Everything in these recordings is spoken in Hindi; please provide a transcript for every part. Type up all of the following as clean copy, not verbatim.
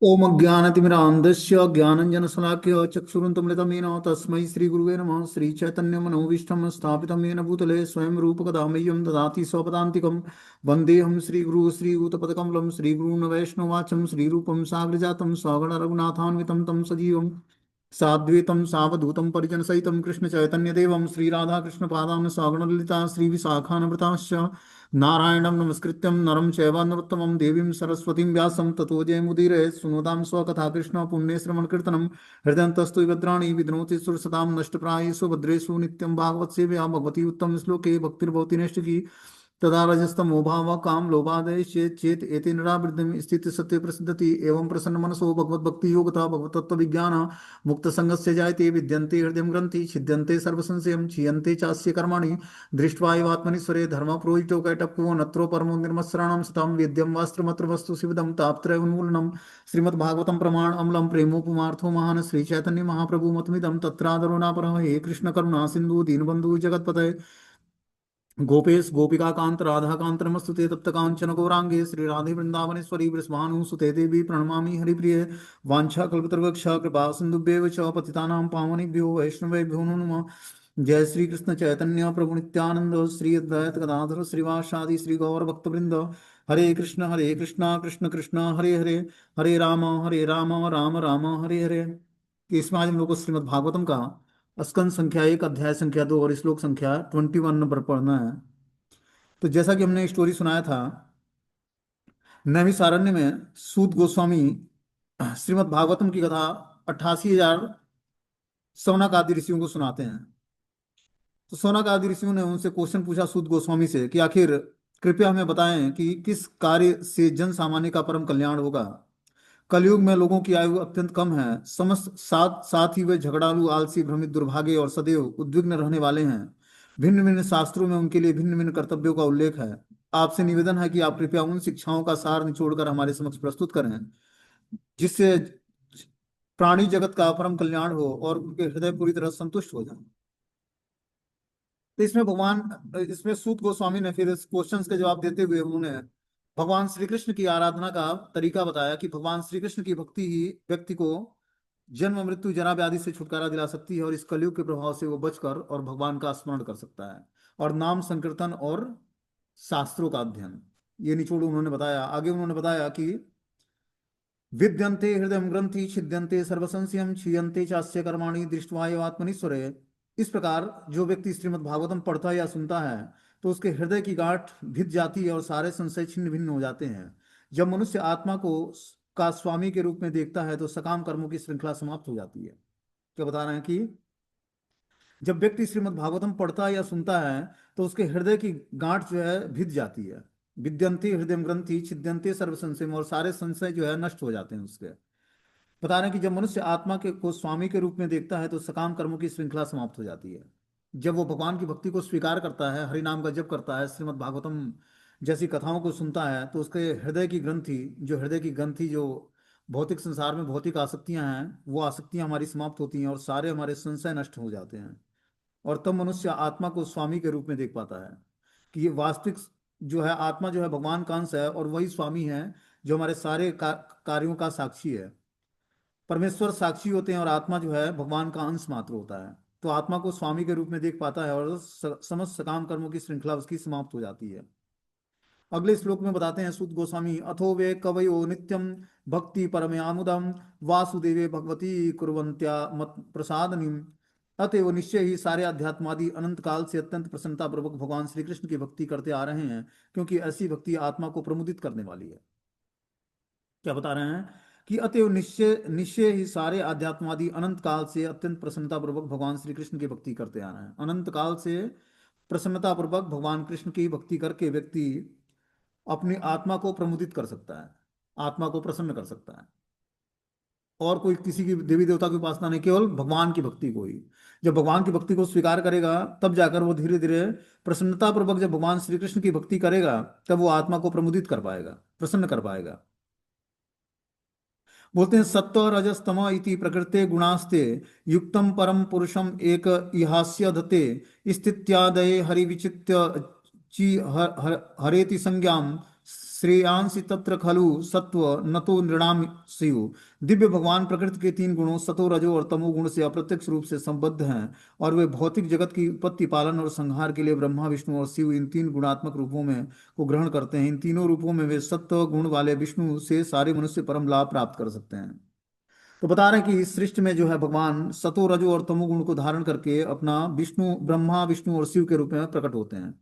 ओम अज्ञानतिमिरान्धस्य ज्ञानञ्जनशलाकया चक्षुरुन्मिलितं येन तस्मै श्रीगुरुवे नमः। श्रीचैतन्यमनोभीष्टं स्थापितं येन भूतले स्वयं रूपकदा मह्यं ददाति स्वपदान्तिकं। वन्देऽहं श्रीगुरुः श्रीयुतपदकमलं श्रीगुरून् वैष्णवाचं श्रीरूपं साग्रजातं सगण रघुनाथान्वितं तं सजीवं साद्वैतं सावधूतं परिजनसहितं कृष्णचैतन्यदेवं श्रीराधाकृष्णपादां सगणललिता श्रीविशाखान्विताश्च नारायणं नमस्कृत्यं नरं चैव नरोत्तमं देवीं सरस्वतीं व्यासं ततो जयमुदीरये सुनोदां स्वकथा कृष्ण पुण्यश्रवणकीर्तनं हृदयन्तस्तु भद्राणि विद्नोति सुरसतां नष्टप्रायेषु भद्रेषु नित्यं भागवत सेवया भगवती उत्तम श्लोके भक्तिर्भवति नैष्टिकी तदा रजस्तमोभावः काम लोभादय चेत एते निरावृत्तिं स्थिति सत्य प्रसिद्धति एवं प्रसन्न मनसो भगवत भक्ति योगता भगवत तत्व विज्ञान मुक्त संगस्य जायते विद्यन्ते हृदय ग्रंथि छिद्यन्ते सर्व संशयं क्षीयन्ते चास्य कर्माणि दृष्ट्वा एव आत्मनीश्वरे धर्म प्रोहितो कैटप्पो नत्रो परमो निर्मत्सराणां सतां वेद्यं वास्त्रमत्र वस्तु शिवदं तापत्रय उन्मूलनम् श्रीमद्भागवतं प्रमाण अम्लं प्रेमोपमार्थो महान श्री चैतन्य महाप्रभु मतमिदं तत्रादरो नापरः हे कृष्ण करुणा सिंधु दीनबंधु जगत्पते गोपेश गोपिका कांत राधा कांत नमस्तुते तप्त कांचन गौरांगे श्री राधे वृंदावनेश्वरी वृषभानुसुते देवी प्रणमामि हरिप्रिय वांछा कल्पतरुवक्ष कृपा सिंधुभ्येव च पतितानां पावनेभ्यो वैष्णवेभ्यो नमो नमः। जय श्री कृष्ण चैतन्य प्रभु नित्यानंद श्री अद्वैत गदाधर श्रीवासादि श्री गौर भक्तवृंद हरे कृष्ण कृष्ण कृष्ण हरे हरे हरे राम राम राम हरे हरे। इसमें आज हम लोग को श्रीमद् भागवतम का स्कंद संख्या 1 अध्याय संख्या 2 और श्लोक संख्या 21 नंबर पढ़ना है। तो जैसा कि हमने स्टोरी सुनाया था, नैमिषारण्य में सूत गोस्वामी श्रीमद् भागवतम की कथा 88,000 सौनक आदि ऋषियों को सुनाते हैं। तो सौनक आदि ऋषियों ने उनसे क्वेश्चन पूछा सूत गोस्वामी से कि आखिर कृपया हमें बताएं कि किस कार्य से जन सामान्य का परम कल्याण होगा। कलयुग में लोगों की आयु अत्यंत कम है। समस्त साथ साथ ही वे झगड़ालू, आलसी, भ्रमित, दुर्भागे और सदैव उद्विग्न रहने वाले हैं। भिन्न भिन्न शास्त्रों में उनके लिए भिन्न भिन्न कर्तव्यों का उल्लेख है। आपसे निवेदन है कि आप कृपया उन शिक्षाओं का सार निचोड़कर हमारे समक्ष प्रस्तुत करें, जिससे प्राणी जगत का परम कल्याण हो और उनके हृदय पूरी तरह संतुष्ट हो जाए। तो इसमें सूत गोस्वामी ने फिर इस क्वेश्चंस के जवाब देते हुए उन्होंने भगवान श्री कृष्ण की आराधना का तरीका बताया कि भगवान श्री कृष्ण की भक्ति ही व्यक्ति को जन्म मृत्यु जरा व्याधि से छुटकारा दिला सकती है और इस कलयुग के प्रभाव से वो बचकर और भगवान का स्मरण कर सकता है। और नाम संकीर्तन और शास्त्रों का अध्ययन, ये निचोड़ उन्होंने बताया। आगे उन्होंने बताया कि विद्यन्ते हृदय ग्रंथि छिद्यन्ते सर्वसंशयम क्षीयन्ते चास्य कर्माणि दृष्ट्वा एव आत्मनीश्वरे। इस प्रकार जो व्यक्ति श्रीमद् भागवतम पढ़ता या सुनता है तो उसके हृदय की गांठ भिद जाती है और सारे संशय छिन्न भिन्न हो जाते हैं। जब मनुष्य आत्मा को का स्वामी के रूप में देखता है तो सकाम कर्मों की श्रृंखला समाप्त हो जाती है। क्या बता रहे हैं कि जब व्यक्ति श्रीमद् भागवतम पढ़ता है या सुनता है तो उसके हृदय की गांठ जो है भिद जाती है। विद्यंती हृदय ग्रंथि छिद्यंते सर्व संशय, और सारे संशय जो है नष्ट हो जाते हैं उसके। बता रहे हैं कि जब मनुष्य आत्मा के को स्वामी के रूप में देखता है तो सकाम कर्मों की श्रृंखला समाप्त हो जाती है। जब वो भगवान की भक्ति को स्वीकार करता है, हरि नाम का जप करता है, श्रीमद् भागवतम जैसी कथाओं को सुनता है, तो उसके हृदय की ग्रंथि जो भौतिक संसार में भौतिक आसक्तियां हैं, वो आसक्तियां हमारी समाप्त होती हैं और सारे हमारे संशय नष्ट हो जाते हैं। और तब मनुष्य आत्मा को स्वामी के रूप में देख पाता है कि ये वास्तविक जो है आत्मा जो है भगवान का अंश है और वही स्वामी है जो हमारे सारे कार्यों का साक्षी है। परमेश्वर साक्षी होते हैं और आत्मा जो है भगवान का अंश मात्र होता है। तो आत्मा को स्वामी के रूप में देख पाता है और समस्त सकाम कर्मों की श्रृंखला उसकी समाप्त हो जाती है। अगले श्लोक में बताते हैं सूत गोस्वामी, अथो वे कवयो नित्यम भक्ति परमयामुदम वासुदेवे भगवती कुर्वन्त्या मत प्रसादनिम। अतएव निश्चय ही सारे अध्यात्मादि अनंत काल से अत्यंत प्रसन्नता पूर्वक भगवान श्री कृष्ण की भक्ति करते आ रहे हैं, क्योंकि ऐसी भक्ति आत्मा को प्रमुदित करने वाली है। क्या बता रहे हैं कि अतएव निश्चय निश्चय ही सारे आध्यात्मादि अनंत काल से अत्यंत प्रसन्नता पूर्वक भगवान श्री कृष्ण की भक्ति करते आ रहे हैं। अनंत काल से प्रसन्नता पूर्वक भगवान कृष्ण की भक्ति करके व्यक्ति अपनी आत्मा को प्रमुदित कर सकता है, आत्मा को प्रसन्न कर सकता है। और कोई किसी की देवी देवता की उपासना नहीं, केवल भगवान की भक्ति को ही। जब भगवान की भक्ति को स्वीकार करेगा तब जाकर वो धीरे धीरे प्रसन्नता पूर्वक, जब भगवान श्री कृष्ण की भक्ति करेगा तब वो आत्मा को प्रमुदित कर पाएगा, प्रसन्न कर पाएगा। बोलते हैं सत्व रजस तम इति प्रकृते गुणास्ते युक्तम परम पुरुषम एक इहास्य धते स्थित्यादये हरि विचित्य ची हरेति संज्ञाम श्रेयांसी तत्र खलु सत्व न तो नृणाम स्यु। दिव्य भगवान प्रकृति के तीन गुणों सतो रजो और तमो गुण से अप्रत्यक्ष रूप से संबद्ध हैं, और वे भौतिक जगत की उत्पत्ति पालन और संहार के लिए ब्रह्मा विष्णु और शिव इन तीन गुणात्मक रूपों में को ग्रहण करते हैं। इन तीनों रूपों में वे सत्व गुण वाले विष्णु से सारे मनुष्य परम लाभ प्राप्त कर सकते हैं। तो बता रहे हैं कि इस सृष्टि में जो है भगवान सतो रजो और तमो गुण को धारण करके अपना विष्णु ब्रह्मा विष्णु और शिव के रूप में प्रकट होते हैं।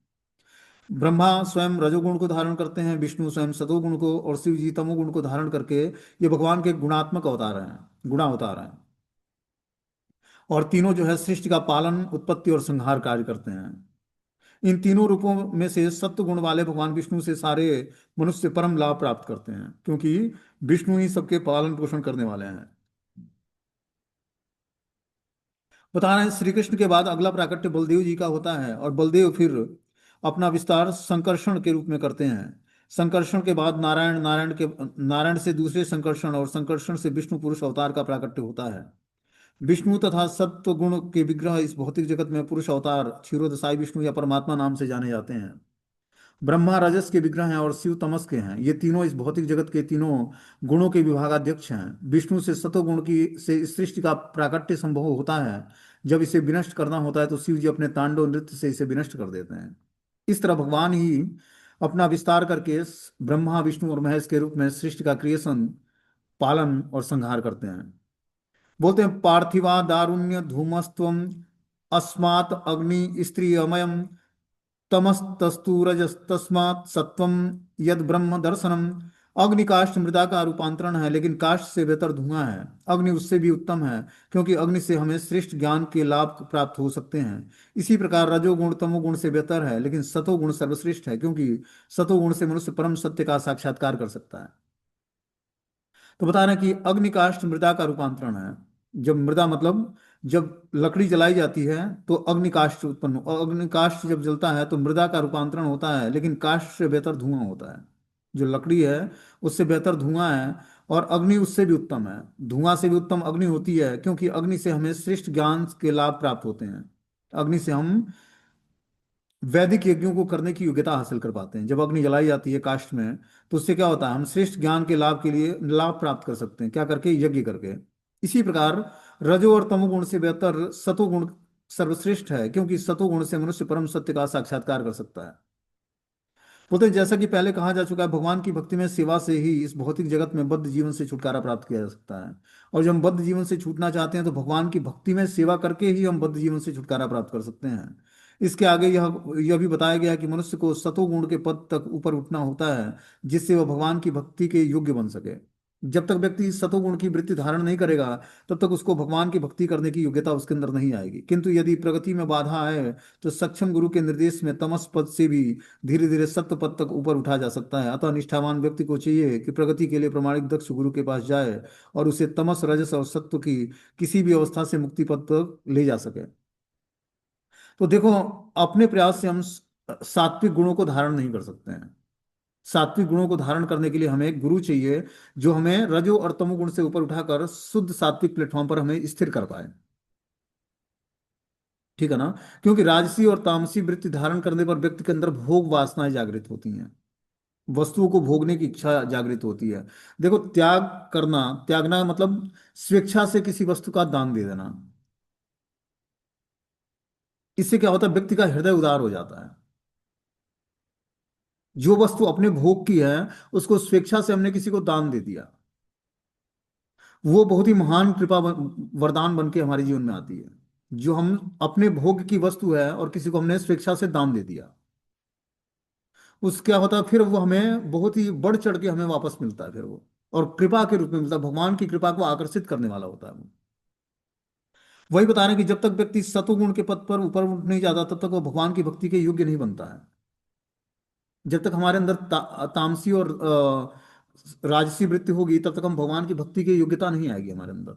ब्रह्मा स्वयं रजोगुण को धारण करते हैं, विष्णु स्वयं सतोगुण को, और शिव जी तमोगुण को धारण करके ये भगवान के गुणात्मक अवतार हैं, गुणा अवतार हैं। और तीनों जो है सृष्टि का पालन उत्पत्ति और संहार कार्य करते हैं। इन तीनों रूपों में से सत्व गुण वाले भगवान विष्णु से सारे मनुष्य परम लाभ प्राप्त करते हैं, क्योंकि विष्णु ही सबके पालन पोषण करने वाले हैं। बता रहे हैं श्री कृष्ण के बाद अगला प्राकट्य बलदेव जी का होता है, और बलदेव फिर अपना विस्तार संकर्षण के रूप में करते हैं। संकर्षण के बाद नारायण, नारायण से दूसरे संकर्षण, और संकर्षण से विष्णु पुरुष अवतार का प्राकट्य होता है। विष्णु तथा सत्व गुण के विग्रह इस भौतिक जगत में पुरुष अवतार क्षीरोदशाई विष्णु या परमात्मा नाम से जाने जाते हैं। ब्रह्मा रजस के विग्रह हैं और शिव तमस के हैं। ये तीनों इस भौतिक जगत के तीनों गुणों के विभागाध्यक्ष हैं। विष्णु से सतोगुण की से इस सृष्टि का प्राकट्य संभव होता है। जब इसे विनष्ट करना होता है तो शिव जी अपने तांडव नृत्य से इसे विनष्ट कर देते हैं। इस तरह भगवान ही अपना विस्तार करके ब्रह्मा विष्णु और महेश के रूप में सृष्टि का क्रिएशन, पालन और संहार करते हैं। बोलते हैं पार्थिवा दारुण्य धूमस्त्वम अस्मात् अग्नि स्त्री अमयम तमस्तस्तु रजस्तस्मात् सत्वम यद ब्रह्म दर्शनम। अग्नि काष्ठ मृदा का रूपांतरण है, लेकिन काष्ठ से बेहतर धुआं है। अग्नि उससे भी उत्तम है, क्योंकि अग्नि से हमें श्रेष्ठ ज्ञान के लाभ प्राप्त हो सकते हैं। इसी प्रकार रजोगुण तमोगुण से बेहतर है, लेकिन सतोगुण सर्वश्रेष्ठ है, क्योंकि सतोगुण से मनुष्य परम सत्य का साक्षात्कार कर सकता है। तो बता रहे हैं कि अग्निकाष्ठ मृदा का रूपांतरण है। जब मृदा मतलब जब लकड़ी जलाई जाती है तो अग्निकाष्ठ उत्पन्न और अग्निकाष्ठ जब जलता है तो मृदा का रूपांतरण होता है, लेकिन काष्ठ से बेहतर धुआं होता है। जो लकड़ी है उससे बेहतर धुआं है, और अग्नि उससे भी उत्तम है। धुआं से भी उत्तम अग्नि होती है, क्योंकि अग्नि से हमें श्रेष्ठ ज्ञान के लाभ प्राप्त होते हैं। अग्नि से हम वैदिक यज्ञों को करने की योग्यता हासिल कर पाते हैं। जब अग्नि जलाई जाती है काष्ठ में तो उससे क्या होता है, हम श्रेष्ठ ज्ञान के लाभ के लिए लाभ प्राप्त कर सकते हैं। क्या करके? यज्ञ करके। इसी प्रकार रजो और तमोगुण से बेहतर सतोगुण सर्वश्रेष्ठ है, क्योंकि सतोगुण से मनुष्य परम सत्य का साक्षात्कार कर सकता है। बोलते हैं, जैसा कि पहले कहा जा चुका है, भगवान की भक्ति में सेवा से ही इस भौतिक जगत में बद्ध जीवन से छुटकारा प्राप्त किया जा सकता है। और जब हम बद्ध जीवन से छूटना चाहते हैं तो भगवान की भक्ति में सेवा करके ही हम बद्ध जीवन से छुटकारा प्राप्त कर सकते हैं। इसके आगे यह भी बताया गया है कि मनुष्य को सतोगुण के पद तक ऊपर उठना होता है, जिससे वह भगवान की भक्ति के योग्य बन सके। जब तक व्यक्ति सतोगुण की वृत्ति धारण नहीं करेगा तब तक उसको भगवान की भक्ति करने की योग्यता उसके अंदर नहीं आएगी। किंतु यदि प्रगति में बाधा आए तो सक्षम गुरु के निर्देश में तमस पद से भी धीरे धीरे सत्य पद तक ऊपर उठा जा सकता है। अतः निष्ठावान व्यक्ति को चाहिए कि प्रगति के लिए प्रमाणिक दक्ष गुरु के पास जाए और उसे तमस रजस और सत्व की किसी भी अवस्था से मुक्ति पद तक ले जा सके। तो देखो, अपने प्रयास से हम सात्विक गुणों को धारण नहीं कर सकते हैं। सात्विक गुणों को धारण करने के लिए हमें एक गुरु चाहिए जो हमें रजो और तमोगुण से ऊपर उठाकर शुद्ध सात्विक प्लेटफॉर्म पर हमें स्थिर कर पाए। ठीक है ना? क्योंकि राजसी और तामसी वृत्ति धारण करने पर व्यक्ति के अंदर भोग वासनाएं जागृत होती हैं, वस्तुओं को भोगने की इच्छा जागृत होती है। देखो, त्याग करना, त्यागना मतलब स्वेच्छा से किसी वस्तु का दान दे देना। इससे क्या होता है, व्यक्ति का हृदय उदार हो जाता है। जो वस्तु अपने भोग की है उसको स्वेच्छा से हमने किसी को दान दे दिया, वो बहुत ही महान कृपा वरदान बन के हमारे जीवन में आती है। जो हम अपने भोग की वस्तु है और किसी को हमने स्वेच्छा से दान दे दिया, उस क्या होता है, फिर वो हमें बहुत ही बढ़ चढ़ के हमें वापस मिलता है फिर वो, और कृपा के रूप में मिलता है। भगवान की कृपा को आकर्षित करने वाला होता है वो। वही बता रहे हैं कि जब तक व्यक्ति सतोगुण के पद पर ऊपर उठ नहीं जाता तब तक वो भगवान की भक्ति के योग्य नहीं बनता है। जब तक हमारे अंदर तामसी और राजसी वृत्ति होगी तब तक हम भगवान की भक्ति की योग्यता नहीं आएगी हमारे अंदर।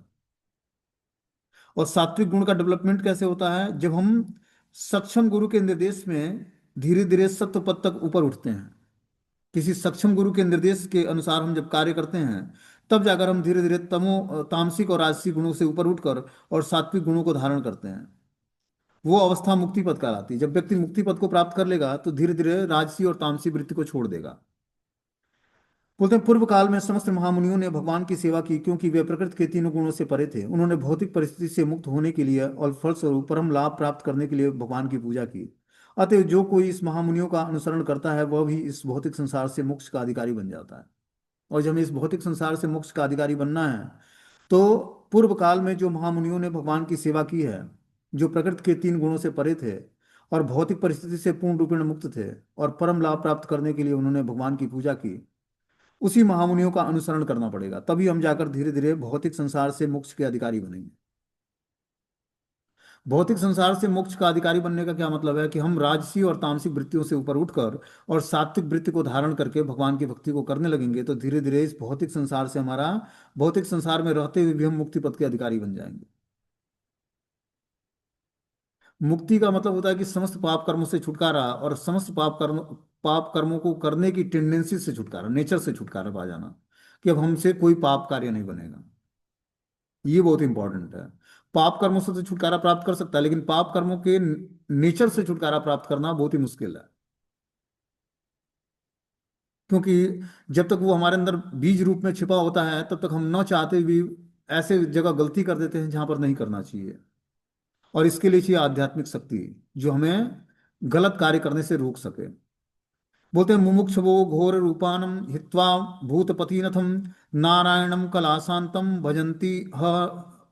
और सात्विक गुण का डेवलपमेंट कैसे होता है? जब हम सक्षम गुरु के निर्देश में धीरे धीरे सत्व पद तक ऊपर उठते हैं। किसी सक्षम गुरु के निर्देश के अनुसार हम जब कार्य करते हैं तब जाकर हम धीरे धीरे तामसिक और राजसी गुणों से ऊपर उठकर और सात्विक गुणों को धारण करते हैं। वो अवस्था मुक्ति पद कहलाती है। जब व्यक्ति मुक्ति पद को प्राप्त कर लेगा तो धीरे धीरे राजसी और तामसी वृत्ति को छोड़ देगा। बोलते हैं पूर्व काल में समस्त महामुनियों ने भगवान की सेवा की, क्योंकि वे प्रकृति के तीनों गुणों से परे थे। उन्होंने भौतिक परिस्थिति से मुक्त होने के लिए और फलस्वरूप परम लाभ प्राप्त करने के लिए भगवान की पूजा की। अतः जो कोई इस महामुनियों का अनुसरण करता है वह भी इस भौतिक संसार से मोक्ष का अधिकारी बन जाता है। और जब हमें इस भौतिक संसार से मोक्ष का अधिकारी बनना है, तो पूर्व काल में जो महामुनियों ने भगवान की सेवा की है, जो प्रकृति के तीन गुणों से परे थे और भौतिक परिस्थिति से पूर्ण रूपेण मुक्त थे और परम लाभ प्राप्त करने के लिए उन्होंने भगवान की पूजा की, उसी महामुनियों का अनुसरण करना पड़ेगा। तभी हम जाकर धीरे धीरे भौतिक संसार से मोक्ष के अधिकारी बनेंगे। भौतिक संसार से मोक्ष का अधिकारी बनने का क्या मतलब है कि हम राजसी और तामसिक वृत्तियों से ऊपर उठकर और सात्विक वृत्ति को धारण करके भगवान की भक्ति को करने लगेंगे, तो धीरे धीरे इस भौतिक संसार से हमारा, भौतिक संसार में रहते हुए भी हम मुक्ति पथ के अधिकारी बन जाएंगे। मुक्ति का मतलब होता है कि समस्त पाप कर्मों से छुटकारा और समस्त पाप कर्मों को करने की टेंडेंसी से छुटकारा, नेचर से छुटकारा पा जाना, कि अब हमसे कोई पाप कार्य नहीं बनेगा। ये बहुत इंपॉर्टेंट है। पाप कर्मों से तो छुटकारा प्राप्त कर सकता है, लेकिन पाप कर्मों के नेचर से छुटकारा प्राप्त करना बहुत ही मुश्किल है। क्योंकि जब तक वो हमारे अंदर बीज रूप में छिपा होता है, तब तक हम न चाहते भी ऐसे जगह गलती कर देते हैं जहां पर नहीं करना चाहिए। और इसके लिए चाहिए आध्यात्मिक शक्ति, जो हमें गलत कार्य करने से रोक सके। बोलते हैं मुमुक्षवो घोर रूपानम हित्वा भूतपतिनथम नारायणम कलाशांतम भजंती ह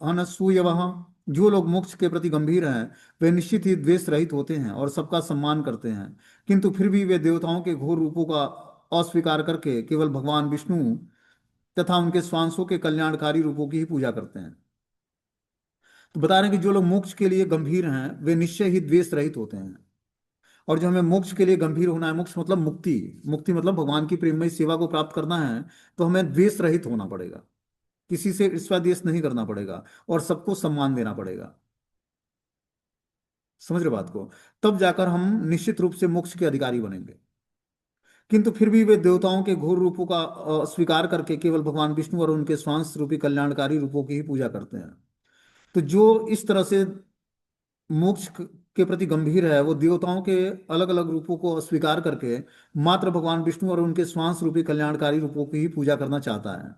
अनसूयवः। जो लोग मोक्ष के प्रति गंभीर हैं, वे निश्चित ही द्वेष रहित होते हैं और सबका सम्मान करते हैं, किंतु फिर भी वे देवताओं के घोर रूपों का अस्वीकार करके केवल भगवान विष्णु तथा उनके स्वांशों के कल्याणकारी रूपों की ही पूजा करते हैं। तो बता रहे हैं कि जो लोग मोक्ष के लिए गंभीर हैं, वे निश्चय ही द्वेष रहित होते हैं। और जो हमें मोक्ष के लिए गंभीर होना है, मोक्ष मतलब मुक्ति, मुक्ति मतलब भगवान की प्रेममय सेवा को प्राप्त करना है, तो हमें द्वेष रहित होना पड़ेगा। किसी से ईर्ष्या द्वेष नहीं करना पड़ेगा और सबको सम्मान देना पड़ेगा। समझ रहे बात को? तब जाकर हम निश्चित रूप से मोक्ष के अधिकारी बनेंगे। किंतु फिर भी वे देवताओं के घोर रूपों का स्वीकार करके केवल भगवान विष्णु और उनके स्वांश रूपी कल्याणकारी रूपों की ही पूजा करते हैं। तो जो इस तरह से मोक्ष के प्रति गंभीर है, वो देवताओं के अलग अलग रूपों को अस्वीकार करके मात्र भगवान विष्णु और उनके श्वास रूपी कल्याणकारी रूपों की ही पूजा करना चाहता है।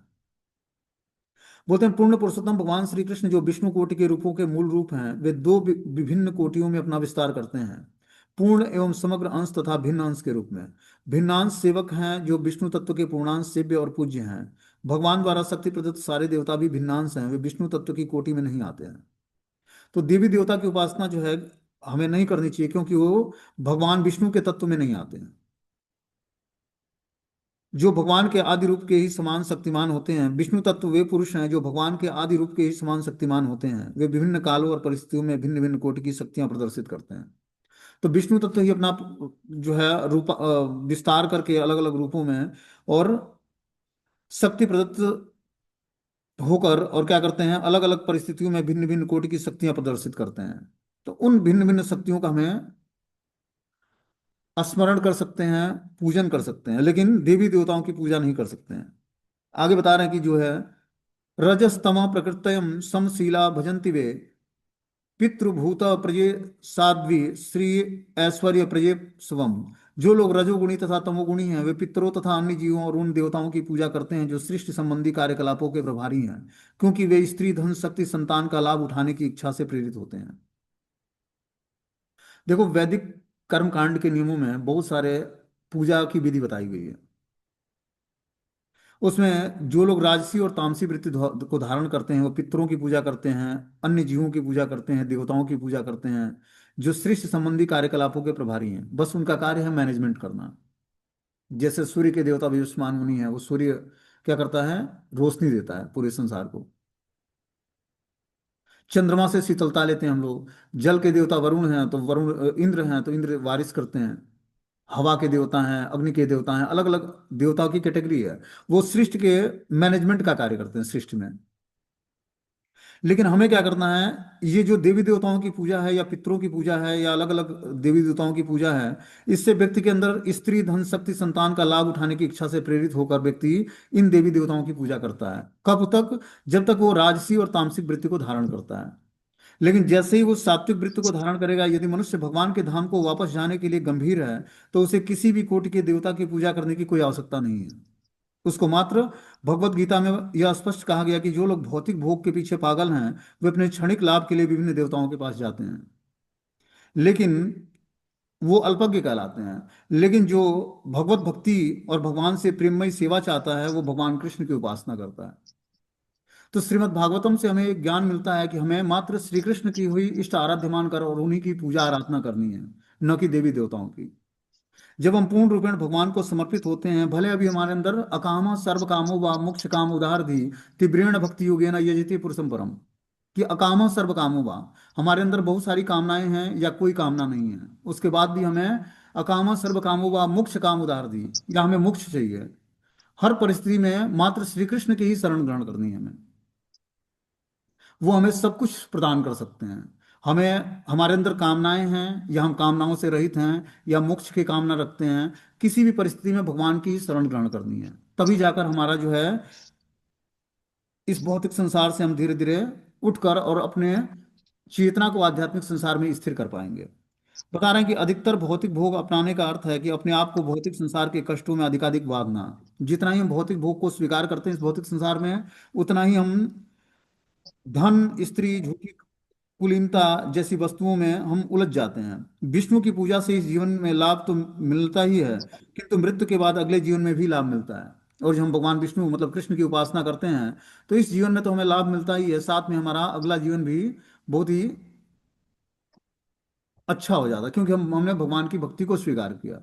बोलते हैं पूर्ण पुरुषोत्तम भगवान श्री कृष्ण, जो विष्णु कोटि के रूपों के मूल रूप हैं, वे दो विभिन्न कोटियों में अपना विस्तार करते हैं, पूर्ण एवं समग्र अंश तथा भिन्न अंश के रूप में। भिन्नांश सेवक हैं जो विष्णु तत्व के पूर्णांश सेव्य और पूज्य हैं। भगवान द्वारा शक्ति प्रदत्त सारे देवता भी भिन्नांश हैं, वे विष्णु तत्व की कोटि में नहीं आते हैं। तो देवी देवता की उपासना जो है हमें नहीं करनी चाहिए, क्योंकि वो भगवान विष्णु के तत्व में नहीं आते हैं। जो भगवान के आदि रूप के ही समान शक्तिमान होते हैं, विष्णु तत्व वे पुरुष हैं जो भगवान के आदि रूप के ही समान शक्तिमान होते हैं। वे विभिन्न कालों और परिस्थितियों में भिन्न भिन्न कोटि की शक्तियां प्रदर्शित करते हैं। तो विष्णु तत्व ही अपना जो है रूप विस्तार करके अलग अलग रूपों में और शक्ति प्रदत्त होकर और क्या करते हैं, अलग अलग परिस्थितियों में भिन्न भिन्न कोटि की शक्तियां प्रदर्शित करते हैं। तो उन भिन्न भिन्न शक्तियों का हमें स्मरण कर सकते हैं, पूजन कर सकते हैं, लेकिन देवी देवताओं की पूजा नहीं कर सकते हैं। आगे बता रहे हैं कि जो है रजस्तम प्रकृतयम समशीला भजन्ति वे पितृभूत प्रजे साध्वी श्री ऐश्वर्य प्रजे स्वम। जो लोग रजोगुणी तथा तमोगुणी हैं, वे पितरों तथा अन्य जीवों और उन देवताओं की पूजा करते हैं जो सृष्टि संबंधी कार्यकलापों के प्रभारी हैं, क्योंकि वे स्त्री धन शक्ति संतान का लाभ उठाने की इच्छा से प्रेरित होते हैं। देखो, वैदिक कर्म कांड के नियमों में बहुत सारे पूजा की विधि बताई गई है। उसमें जो लोग राजसी और तामसी वृत्ति को धारण करते हैं, वो पितरों की पूजा करते हैं, अन्य जीवों की पूजा करते हैं, देवताओं की पूजा करते हैं, जो सृष्टि संबंधी कार्यकलापों के प्रभारी हैं। बस उनका कार्य है मैनेजमेंट करना। जैसे सूर्य के देवता विश्वमान मुनि है, वो सूर्य क्या करता है, रोशनी देता है पूरे संसार को। चंद्रमा से शीतलता लेते हैं हम लोग। जल के देवता वरुण हैं, तो वरुण इंद्र हैं, तो इंद्र बारिश करते हैं। हवा के देवता हैं, अग्नि के देवता हैं, अलग अलग देवताओं की कैटेगरी है। वो सृष्टि के मैनेजमेंट का कार्य करते हैं सृष्टि में। लेकिन हमें क्या करना है, ये जो देवी देवताओं की पूजा है या पितरों की पूजा है या अलग अलग देवी देवताओं की पूजा है, इससे व्यक्ति के अंदर स्त्री धन शक्ति संतान का लाभ उठाने की इच्छा से प्रेरित होकर व्यक्ति इन देवी देवताओं की पूजा करता है। कब तक? जब तक वो राजसी और तामसिक वृत्ति को धारण करता है। लेकिन जैसे ही वो सात्विक वृत्ति को धारण करेगा, यदि मनुष्य भगवान के धाम को वापस जाने के लिए गंभीर है, तो उसे किसी भी कोटि के देवता की पूजा करने की कोई आवश्यकता नहीं है। उसको मात्र भगवत गीता में यह स्पष्ट कहा गया कि जो लोग भौतिक भोग के पीछे पागल हैं वे अपने क्षणिक लाभ के लिए विभिन्न देवताओं के पास जाते हैं, लेकिन वो अल्पज्ञ कहलाते हैं। लेकिन जो भगवत भक्ति और भगवान से प्रेममय सेवा चाहता है वो भगवान कृष्ण की उपासना करता है। तो श्रीमद् भागवतम से हमें एक ज्ञान मिलता है कि हमें मात्र श्री कृष्ण की हुई इष्ट आराध्य मानकर और उन्हीं की पूजा आराधना करनी है, न कि देवी देवताओं की। जब हम पूर्ण रूपेण भगवान को समर्पित होते हैं, भले अभी हमारे अंदर अकाम सर्व कामो व मोक्ष काम उदारधि तीव्रेण भक्ति योगेन यजति पुरुषम परम, कि अकाम सर्व कामो वा, हमारे अंदर बहुत सारी कामनाएं हैं या कोई कामना नहीं है, उसके बाद भी हमें अकाम सर्व कामो वा मोक्ष काम उदारधि, या हमें मोक्ष चाहिए, हर परिस्थिति में मात्र श्री कृष्ण की ही शरण ग्रहण करनी है हमें। वो हमें सब कुछ प्रदान कर सकते हैं। हमें हमारे अंदर कामनाएं हैं या हम कामनाओं से रहित हैं या मोक्ष की कामना रखते हैं, किसी भी परिस्थिति में भगवान की ही शरण ग्रहण करनी है, तभी जाकर हमारा जो है इस भौतिक संसार से हम धीरे धीरे उठकर और अपने चेतना को आध्यात्मिक संसार में स्थिर कर पाएंगे। बता रहे हैं कि अधिकतर भौतिक भोग अपनाने का अर्थ है कि अपने आप को भौतिक संसार के कष्टों में अधिकाधिक बांधना। जितना ही हम भौतिक भोग को स्वीकार करते हैं इस भौतिक संसार में, उतना ही हम धन, स्त्री, झूठी कुलीनता जैसी वस्तुओं में हम उलझ जाते हैं। विष्णु की पूजा से इस जीवन में लाभ तो मिलता ही है, किंतु मृत्यु के बाद अगले जीवन में भी लाभ मिलता है। और जब हम भगवान विष्णु मतलब कृष्ण की उपासना करते हैं तो इस जीवन में तो हमें लाभ मिलता ही है, साथ में हमारा अगला जीवन भी बहुत ही अच्छा हो जाता है, क्योंकि हमने भगवान की भक्ति को स्वीकार किया।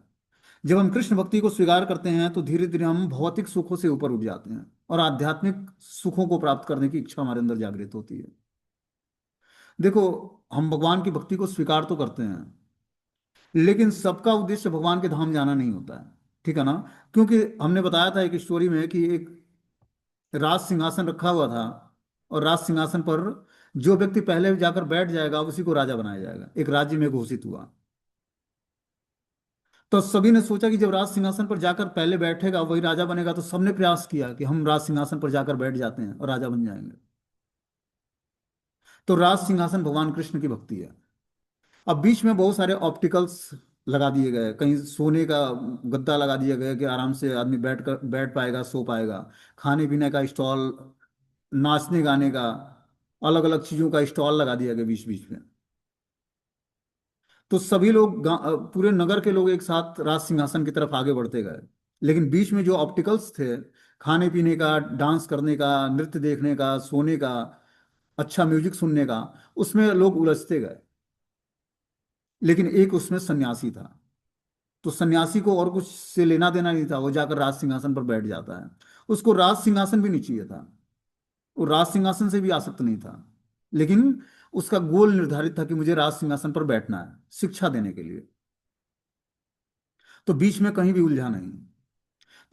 जब हम कृष्ण भक्ति को स्वीकार करते हैं तो धीरे धीरे हम भौतिक सुखों से ऊपर उठ जाते हैं और आध्यात्मिक सुखों को प्राप्त करने की इच्छा हमारे अंदर जागृत होती है। देखो, हम भगवान की भक्ति को स्वीकार तो करते हैं, लेकिन सबका उद्देश्य भगवान के धाम जाना नहीं होता है, ठीक है ना। क्योंकि हमने बताया था एक स्टोरी में कि एक राज सिंहासन रखा हुआ था, और राज सिंहासन पर जो व्यक्ति पहले जाकर बैठ जाएगा उसी को राजा बनाया जाएगा, एक राज्य में घोषित हुआ। तो सभी ने सोचा कि जब राज सिंहासन पर जाकर पहले बैठेगा वही राजा बनेगा, तो सबने प्रयास किया कि हम राज सिंहासन पर जाकर बैठ जाते हैं और राजा बन जाएंगे। तो राज सिंहासन भगवान कृष्ण की भक्ति है। अब बीच में बहुत सारे ऑप्टिकल्स लगा दिए गए, कहीं सोने का गद्दा लगा दिया गया कि आराम से आदमी बैठ पाएगा, सो पाएगा। खाने पीने का स्टॉल, नाचने गाने का, अलग अलग चीजों का स्टॉल लगा दिया गया बीच बीच में। तो सभी लोग पूरे नगर के लोग एक साथ राज सिंहासन की तरफ आगे बढ़ते गए, लेकिन बीच में जो ऑप्टिकल्स थे, खाने पीने का, डांस करने का, नृत्य देखने का, सोने का, अच्छा म्यूजिक सुनने का, उसमें लोग उलझते गए। लेकिन एक उसमें सन्यासी था, तो सन्यासी को और कुछ से लेना देना नहीं था, वो जाकर राज सिंहासन पर बैठ जाता है। उसको राज सिंहासन भी नहीं चाहिए था, वो राज सिंहासन से भी आसक्त नहीं था, लेकिन उसका गोल निर्धारित था कि मुझे राज सिंहासन पर बैठना है शिक्षा देने के लिए। तो बीच में कहीं भी उलझा नहीं।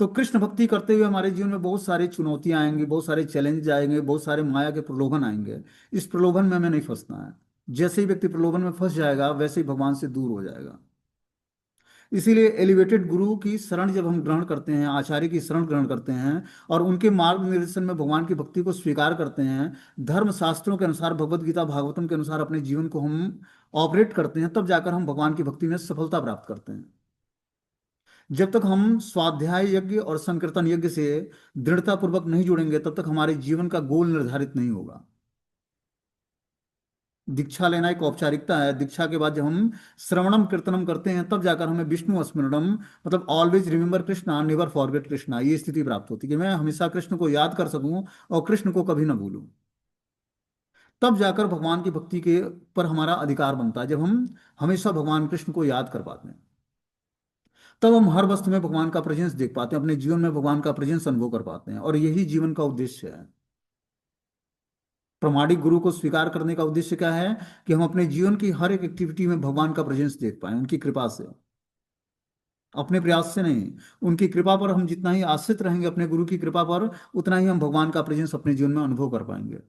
तो कृष्ण भक्ति करते हुए हमारे जीवन में बहुत सारी चुनौतियां आएंगी, बहुत सारे चैलेंज आएंगे, बहुत सारे माया के प्रलोभन आएंगे। इस प्रलोभन में हमें नहीं फंसना है। जैसे ही व्यक्ति प्रलोभन में फंस जाएगा वैसे ही भगवान से दूर हो जाएगा। इसीलिए एलिवेटेड गुरु की शरण जब हम ग्रहण करते हैं, आचार्य की शरण ग्रहण करते हैं और उनके मार्गदर्शन में भगवान की भक्ति को स्वीकार करते हैं, धर्म शास्त्रों के अनुसार, भगवत गीता भागवतम के अनुसार अपने जीवन को हम ऑपरेट करते हैं, तब जाकर हम भगवान की भक्ति में सफलता प्राप्त करते हैं। जब तक हम स्वाध्याय यज्ञ और संकीर्तन यज्ञ से दृढ़ता पूर्वक नहीं जुड़ेंगे तब तक हमारे जीवन का गोल निर्धारित नहीं होगा। दीक्षा लेना एक औपचारिकता है। दीक्षा के बाद जब हम श्रवणम कीर्तनम करते हैं तब जाकर हमें विष्णु स्मरणम मतलब always remember Krishna never forget Krishna, ये स्थिति प्राप्त होती है कि मैं हमेशा कृष्ण को याद कर सकूं और कृष्ण को कभी ना भूलूं। तब जाकर भगवान की भक्ति के पर हमारा अधिकार बनता है, जब हम हमेशा भगवान कृष्ण को याद कर पाते हैं। तब हम हर वस्तु में भगवान का प्रेजेंस देख पाते हैं, अपने जीवन में भगवान का प्रेजेंस अनुभव कर पाते हैं, और यही जीवन का उद्देश्य है। प्रामाणिक गुरु को स्वीकार करने का उद्देश्य क्या है कि हम अपने जीवन की हर एक एक्टिविटी में भगवान का प्रेजेंस देख पाए, उनकी कृपा से, अपने प्रयास से नहीं। उनकी कृपा पर हम जितना ही आश्रित रहेंगे, अपने गुरु की कृपा पर, उतना ही हम भगवान का प्रेजेंस अपने जीवन में अनुभव कर पाएंगे।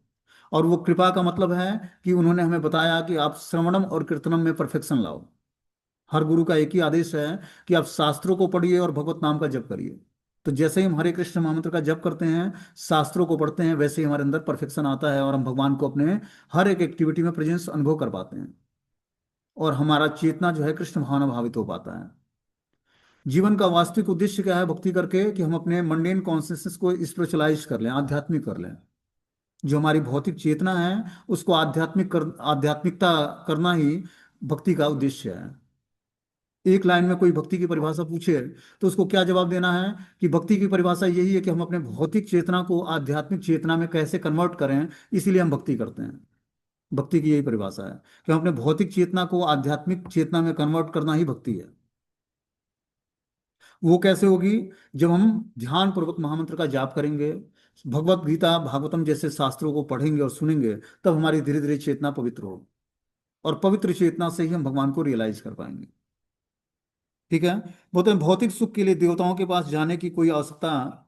और वो कृपा का मतलब है कि उन्होंने हमें बताया कि आप श्रवणम और कीर्तनम में परफेक्शन लाओ। हर गुरु का एक ही आदेश है कि आप शास्त्रों को पढ़िए और भगवत नाम का जप करिए। तो जैसे ही हम हरे कृष्ण महामंत्र का जप करते हैं, शास्त्रों को पढ़ते हैं, वैसे ही हमारे अंदर परफेक्शन आता है और हम भगवान को अपने हर एक एक्टिविटी में प्रेजेंस अनुभव कर पाते हैं, और हमारा चेतना जो है कृष्ण भावना भावित हो पाता है। जीवन का वास्तविक उद्देश्य क्या है भक्ति करके? कि हम अपने मंडेन कॉन्शियसनेस को स्पिरिचुअलाइज कर लें, आध्यात्मिक कर लें। जो हमारी भौतिक चेतना है उसको आध्यात्मिकता करना ही भक्ति का उद्देश्य है। एक लाइन में कोई भक्ति की परिभाषा पूछे तो उसको क्या जवाब देना है? कि भक्ति की परिभाषा यही है कि हम अपने भौतिक चेतना को आध्यात्मिक चेतना में कैसे कन्वर्ट करें, इसीलिए हम भक्ति करते हैं। भक्ति की यही परिभाषा है कि हम अपने भौतिक चेतना को आध्यात्मिक चेतना में कन्वर्ट करना ही भक्ति है। वो कैसे होगी? जब हम ध्यान पूर्वक महामंत्र का जाप करेंगे, भगवत गीता भागवतम जैसे शास्त्रों को पढ़ेंगे और सुनेंगे, तब हमारी धीरे धीरे चेतना पवित्र हो, और पवित्र चेतना से ही हम भगवान को रियलाइज कर पाएंगे। ठीक है। बोलते हैं भौतिक सुख के लिए देवताओं के पास जाने की कोई आवश्यकता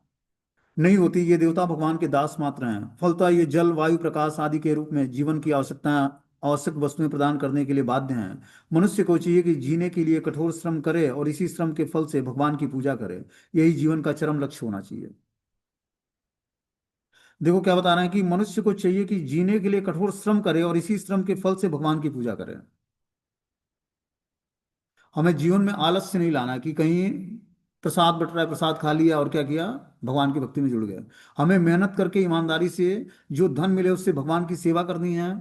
नहीं होती। ये देवता भगवान के दास मात्र हैं। फलतः ये जल वायु प्रकाश आदि के रूप में जीवन की आवश्यक वस्तुएं प्रदान करने के लिए बाध्य हैं। मनुष्य को चाहिए कि जीने के लिए कठोर श्रम करे और इसी श्रम के फल से भगवान की पूजा करे। यही जीवन का चरम लक्ष्य होना चाहिए। देखो क्या बता रहे हैं कि मनुष्य को चाहिए कि जीने के लिए कठोर श्रम करे और इसी श्रम के फल से भगवान की पूजा करे। हमें जीवन में आलस्य नहीं लाना कि कहीं प्रसाद बट रहा है, प्रसाद खा लिया और क्या किया, भगवान की भक्ति में जुड़ गए। हमें मेहनत करके ईमानदारी से जो धन मिले उससे भगवान की सेवा करनी है,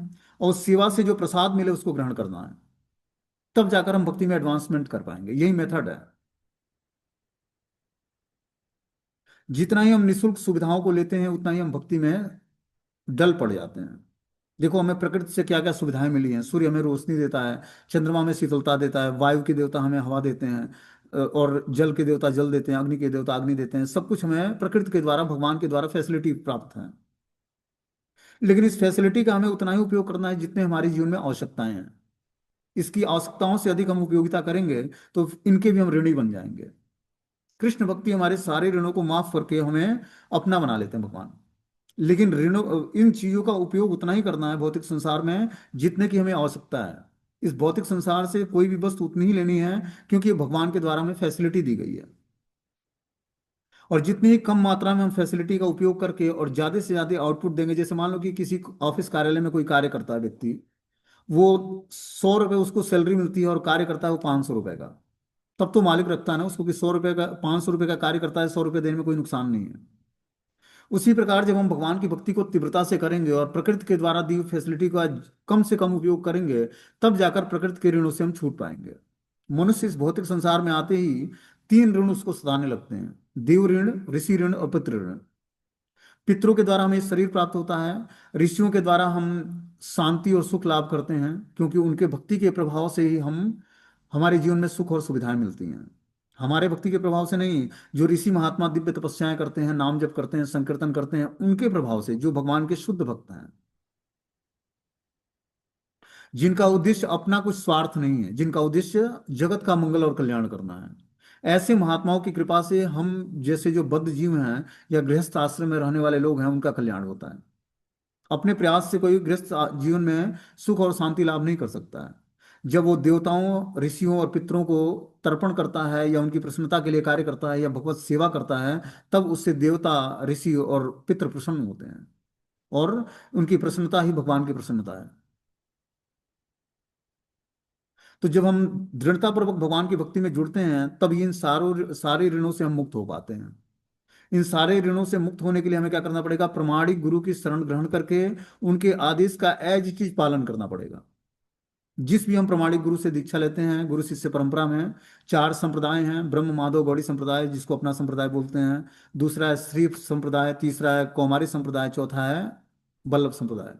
और उस सेवा से जो प्रसाद मिले उसको ग्रहण करना है। तब जाकर हम भक्ति में एडवांसमेंट कर पाएंगे। यही मेथड है। जितना ही हम निःशुल्क सुविधाओं को लेते हैं उतना ही हम भक्ति में डल पड़ जाते हैं। देखो हमें प्रकृति से क्या क्या सुविधाएं मिली हैं। सूर्य हमें रोशनी देता है, चंद्रमा में शीतलता देता है, वायु के देवता हमें हवा देते हैं, और जल के देवता जल देते हैं, अग्नि के देवता अग्नि देते हैं। सब कुछ हमें प्रकृति के द्वारा, भगवान के द्वारा फैसिलिटी प्राप्त है। लेकिन इस फैसिलिटी का हमें उतना ही उपयोग करना है जितने हमारे जीवन में आवश्यकताएं हैं। इसकी आवश्यकताओं से अधिक हम उपयोगिता करेंगे तो इनके भी हम ऋणी बन जाएंगे। कृष्ण भक्ति हमारे सारे ऋणों को माफ करके हमें अपना बना लेते हैं भगवान। लेकिन ऋणों, इन चीजों का उपयोग उतना ही करना है भौतिक संसार में जितने की हमें आवश्यकता है। इस भौतिक संसार से कोई भी वस्तु उतनी ही लेनी है क्योंकि ये भगवान के द्वारा हमें फैसिलिटी दी गई है। और जितनी ही कम मात्रा में हम फैसिलिटी का उपयोग करके और ज्यादा से ज्यादा आउटपुट देंगे, जैसे मान लो कि किसी ऑफिस कार्यालय में कोई कार्य करता है व्यक्ति, वो 100 रुपये उसको सैलरी मिलती है और कार्य करता है वो 500 रुपये का। तब तो मालिक रखता है ना उसको कि 100 रुपये का, 500 रुपये का कार्य करता है, 100 रुपये देने में कोई नुकसान नहीं है। उसी प्रकार जब हम भगवान की भक्ति को तीव्रता से करेंगे और प्रकृति के द्वारा दी हुई फैसिलिटी का कम से कम उपयोग करेंगे, तब जाकर प्रकृति के ऋणों से हम छूट पाएंगे। मनुष्य इस भौतिक संसार में आते ही 3 ऋण उसको सताने लगते हैं: देव ऋण, ऋषि ऋण और पितृ ऋण। पितरों के द्वारा हमें शरीर प्राप्त होता है। ऋषियों के द्वारा हम शांति और सुख लाभ करते हैं, क्योंकि उनके भक्ति के प्रभाव से ही हम, हमारे जीवन में सुख और सुविधाएं मिलती हैं। हमारे भक्ति के प्रभाव से नहीं। जो ऋषि महात्मा दिव्य तपस्याएं करते हैं, नाम जप करते हैं, संकीर्तन करते हैं, उनके प्रभाव से, जो भगवान के शुद्ध भक्त हैं, जिनका उद्देश्य अपना कुछ स्वार्थ नहीं है, जिनका उद्देश्य जगत का मंगल और कल्याण करना है, ऐसे महात्माओं की कृपा से हम जैसे जो बद्ध जीव हैं या गृहस्थ आश्रम में रहने वाले लोग हैं, उनका कल्याण होता है। अपने प्रयास से कोई गृहस्थ जीवन में सुख और शांति लाभ नहीं कर सकता है। जब वो देवताओं, ऋषियों और पितरों को तर्पण करता है या उनकी प्रसन्नता के लिए कार्य करता है या भगवत सेवा करता है, तब उससे देवता, ऋषि और पितृ प्रसन्न होते हैं, और उनकी प्रसन्नता ही भगवान की प्रसन्नता है। तो जब हम दृढ़तापूर्वक भगवान की भक्ति में जुड़ते हैं, तब इन सारे ऋणों से हम मुक्त हो पाते हैं। इन सारे ऋणों से मुक्त होने के लिए हमें क्या करना पड़ेगा? प्रमाणिक गुरु की शरण ग्रहण करके उनके आदेश का एज इट इज पालन करना पड़ेगा। जिस भी हम प्रमाणिक गुरु से दीक्षा लेते हैं, गुरु शिष्य परंपरा में 4 संप्रदाय हैं: ब्रह्म, माधव, गौड़ी संप्रदाय, जिसको अपना संप्रदाय बोलते हैं। दूसरा है श्री संप्रदाय, तीसरा है कौमारी संप्रदाय, चौथा है वल्लभ संप्रदाय।